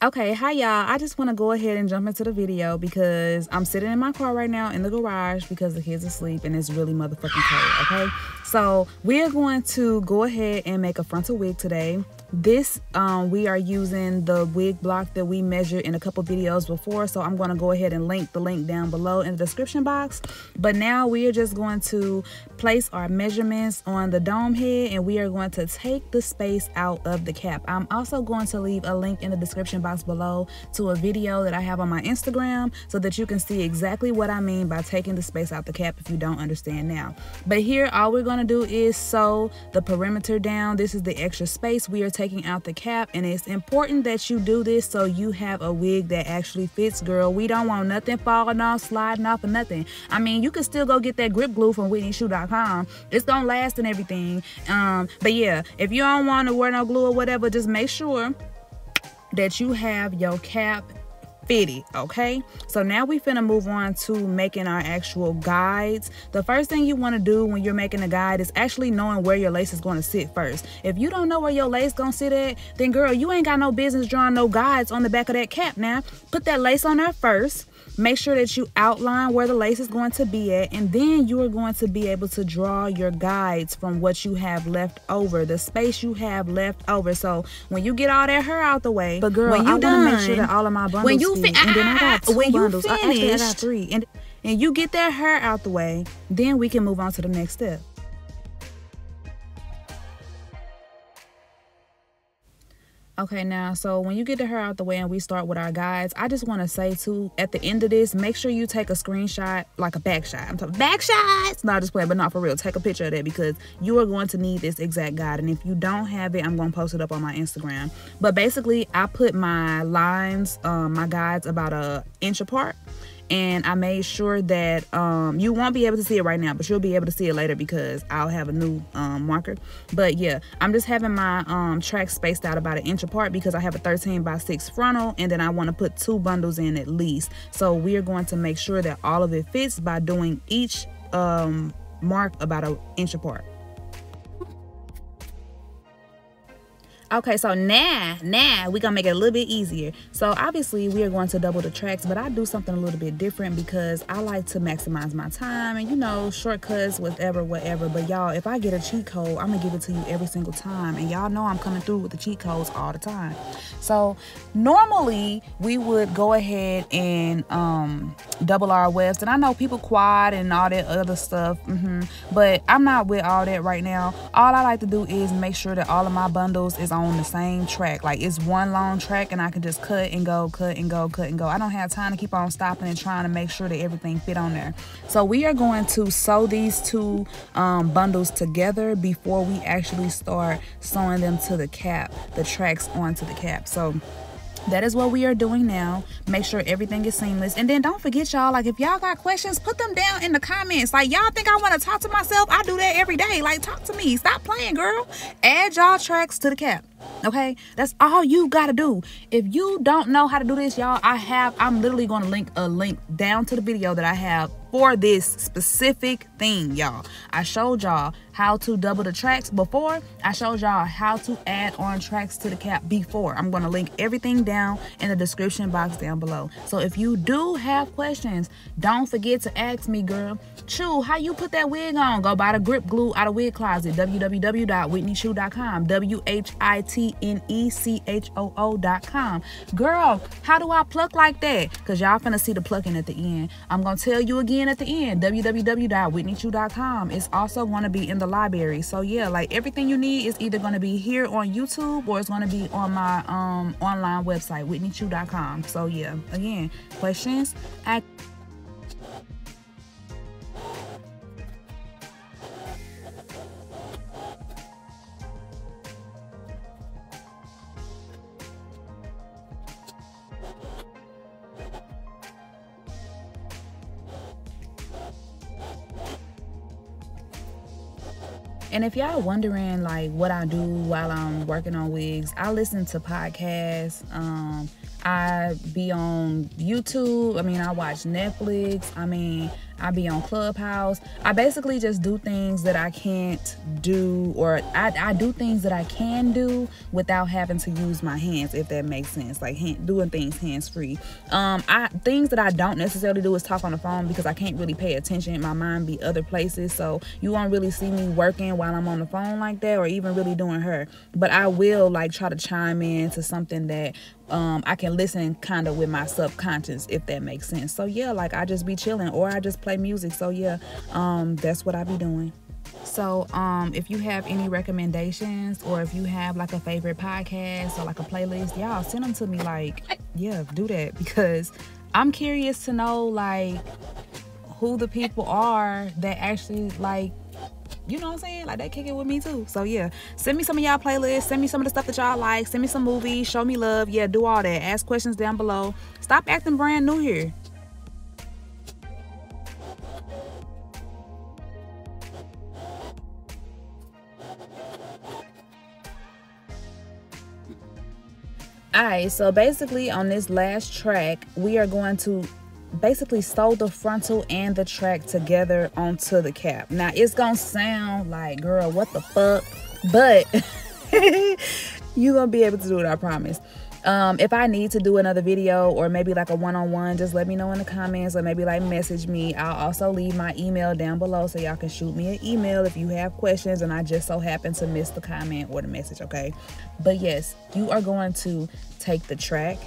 Okay, hi y'all. I just want to go ahead and jump into the video because I'm sitting in my car right now in the garage because the kids are asleep and it's really motherfucking cold, okay? So we are going to go ahead and make a frontal wig today. This, we are using the wig block that we measured in a couple videos before, so I'm going to go ahead and link the link down below in the description box. But now we are just going to place our measurements on the dome head and we are going to take the space out of the cap. I'm also going to leave a link in the description box below to a video that I have on my Instagram so that you can see exactly what I mean by taking the space out the cap if you don't understand now. But here, all we're going to do is sew the perimeter down. This is the extra space we are taking out the cap, and it's important that you do this so you have a wig that actually fits, girl. We don't want nothing falling off, sliding off, or nothing. I mean, you can still go get that grip glue from WhitneyShoe.com. It's gonna last and everything. But yeah, if you don't want to wear no glue or whatever, just make sure that you have your cap fitted, okay? So now we finna move on to making our actual guides. The first thing you want to do when you're making a guide is actually knowing where your lace is going to sit first. If you don't know where your lace gonna sit at, then girl, you ain't got no business drawing no guides on the back of that cap. Now put that lace on there first. Make sure that you outline where the lace is going to be at, and then you are going to be able to draw your guides from what you have left over, the space you have left over. So when you get all that hair out the way, but girl, when you done, make sure that all of my bundles when you fit, and then I got two bundles. Actually, I got three, and you get that hair out the way, then we can move on to the next step. Okay, now, so when you get the hair out the way and we start with our guides, I just want to say too, at the end of this, make sure you take a screenshot, like a back shot. I'm talking back shots. No, just playing, but not for real. Take a picture of that because you are going to need this exact guide. And if you don't have it, I'm going to post it up on my Instagram. But basically, I put my lines, my guides about an inch apart. And I made sure that you won't be able to see it right now, but you'll be able to see it later because I'll have a new marker. But yeah, I'm just having my tracks spaced out about an inch apart because I have a 13x6 frontal, and then I want to put 2 bundles in at least. So we are going to make sure that all of it fits by doing each mark about an inch apart. Okay, so now we're gonna make it a little bit easier. So obviously we are going to double the tracks, but I do something a little bit different because I like to maximize my time and, you know, shortcuts, whatever. But y'all, if I get a cheat code, I'm gonna give it to you every single time, and y'all know I'm coming through with the cheat codes all the time. So normally we would go ahead and double our wefts, and I know people quad and all that other stuff, but I'm not with all that right now. All I like to do is make sure that all of my bundles is on the same track. Like, it's one long track and I can just cut and go, cut and go, cut and go. I don't have time to keep on stopping and trying to make sure that everything fit on there. So we are going to sew these 2 bundles together before we actually start sewing them to the cap, the tracks onto the cap. So that is what we are doing now. Make sure everything is seamless. And then don't forget, y'all, like, if y'all got questions, put them down in the comments. Like, y'all think I want to talk to myself? I do that every day. Like, talk to me. Stop playing, girl. Add y'all tracks to the cap. Okay, that's all you gotta do. If you don't know how to do this, y'all, I'm literally gonna link a link down to the video that I have for this specific thing, y'all. I showed y'all how to double the tracks before. I showed y'all how to add on tracks to the cap before. I'm gonna link everything down in the description box down below. So if you do have questions, don't forget to ask me, girl. Chew, how you put that wig on? Go buy the grip glue out of Wig Closet, www.WhitneyShoe.com, WhitneyChoo.com. Girl, how do I pluck like that? Because y'all finna see the plucking at the end. I'm gonna tell you again at the end, www.WhitneyShoe.com. It's also gonna be in the library. So yeah, like, everything you need is either gonna be here on YouTube or it's gonna be on my online website, WhitneyShoe.com. So yeah, again, questions, and if y'all wondering like what I do while I'm working on wigs, I listen to podcasts. I be on YouTube. I mean, I watch Netflix. I mean, I be on Clubhouse. I basically just do things that I can't do, or I do things that I can do without having to use my hands, if that makes sense. Like doing things hands-free. Things that I don't necessarily do is talk on the phone, because I can't really pay attention. My mind be other places, so you won't really see me working while I'm on the phone like that, or even really doing her. But I will like try to chime in to something that I can listen kind of with my subconscious, if that makes sense. So yeah, like I just be chilling, or I just play music. So yeah, that's what I be doing. So if you have any recommendations, or if you have like a favorite podcast or like a playlist, y'all send them to me. Like, yeah, do that, because I'm curious to know like who the people are that actually like, you know what I'm saying? Like, they kick it with me too. So yeah, send me some of y'all playlists. Send me some of the stuff that y'all like. Send me some movies. Show me love. Yeah, do all that. Ask questions down below. Stop acting brand new here. Alright, so basically on this last track, we are going to basically sew the frontal and the track together onto the cap. Now it's gonna sound like, girl, what the fuck, but you gonna be able to do it, I promise. If I need to do another video, or maybe like a one-on-one, just let me know in the comments, or maybe like message me. I'll also leave my email down below, so y'all can shoot me an email if you have questions and I just so happen to miss the comment or the message, okay? But yes, you are going to take the track,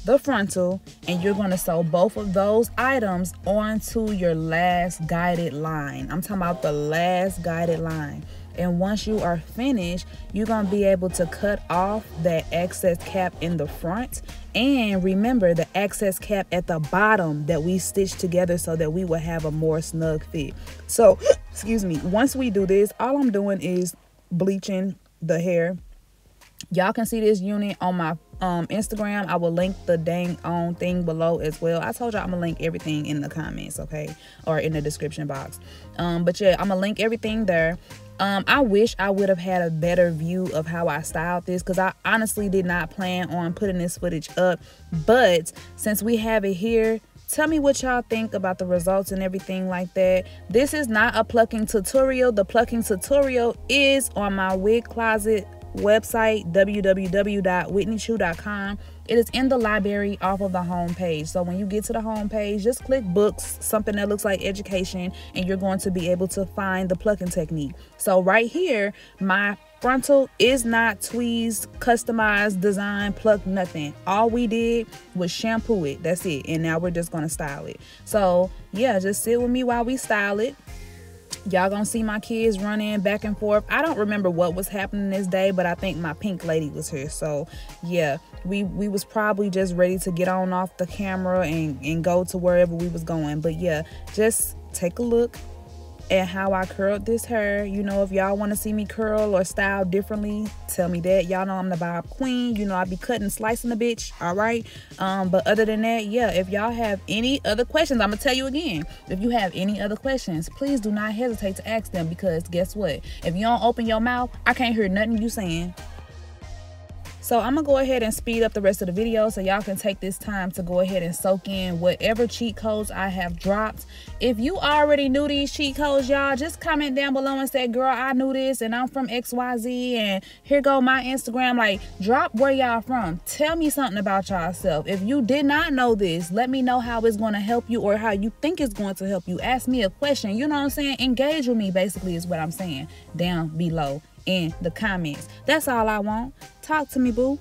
the frontal, and you're going to sew both of those items onto your last guided line. I'm talking about the last guided line. And once you are finished, you're going to be able to cut off that excess cap in the front. And remember the excess cap at the bottom that we stitched together so that we will have a more snug fit. So, excuse me, once we do this, all I'm doing is bleaching the hair. Y'all can see this unit on my Instagram. I will link the dang on thing below as well. I told y'all I'm gonna link everything in the comments, okay, or in the description box. But yeah, I'm gonna link everything there. I wish I would have had a better view of how I styled this, because I honestly did not plan on putting this footage up. But since we have it here, tell me what y'all think about the results and everything like that. This is not a plucking tutorial. The plucking tutorial is on my Wig Closet website, www.whitneychew.com. It is in the library off of the home page. So when you get to the home page, just click books, something that looks like education, and you're going to be able to find the plucking technique. So right here, my frontal is not tweezed, customized, design, pluck, nothing. All we did was shampoo it. That's it. And now we're just going to style it. So yeah, just sit with me while we style it. Y'all gonna see my kids running back and forth. I don't remember what was happening this day, but I think my pink lady was here. So yeah, we was probably just ready to get on off the camera and go to wherever we was going. But yeah, just take a look at how I curled this hair. You know, if y'all want to see me curl or style differently, tell me that. Y'all know I'm the bob queen. You know, I be cutting, slicing the bitch, all right? But other than that, yeah, if y'all have any other questions, I'm gonna tell you again, if you have any other questions, please do not hesitate to ask them, because guess what? If you don't open your mouth, I can't hear nothing you saying. So I'm gonna go ahead and speed up the rest of the video so y'all can take this time to go ahead and soak in whatever cheat codes I have dropped. If you already knew these cheat codes, y'all, just comment down below and say, girl, I knew this and I'm from XYZ and here go my Instagram. Like, drop where y'all from. Tell me something about yourself. If you did not know this, let me know how it's going to help you, or how you think it's going to help you. Ask me a question, you know what I'm saying? Engage with me, basically, is what I'm saying, down below in the comments. That's all I want. Talk to me, boo.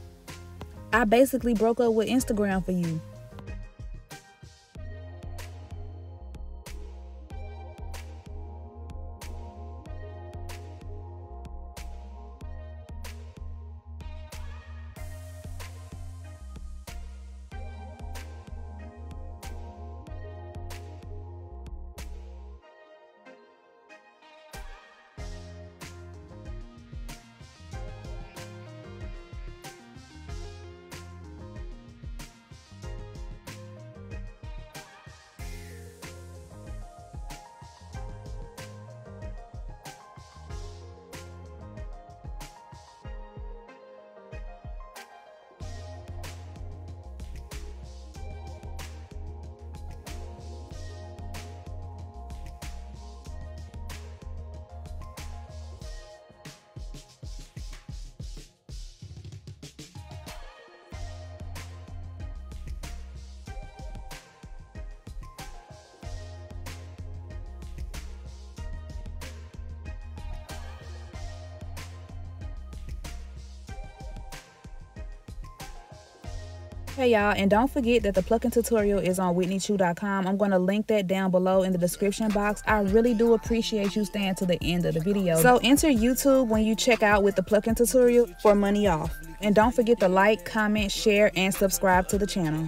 I basically broke up with Instagram for you. Hey y'all, and don't forget that the plucking tutorial is on WhitneyChew.com. I'm going to link that down below in the description box. I really do appreciate you staying to the end of the video. So enter YouTube when you check out with the plucking tutorial for money off. And don't forget to like, comment, share, and subscribe to the channel.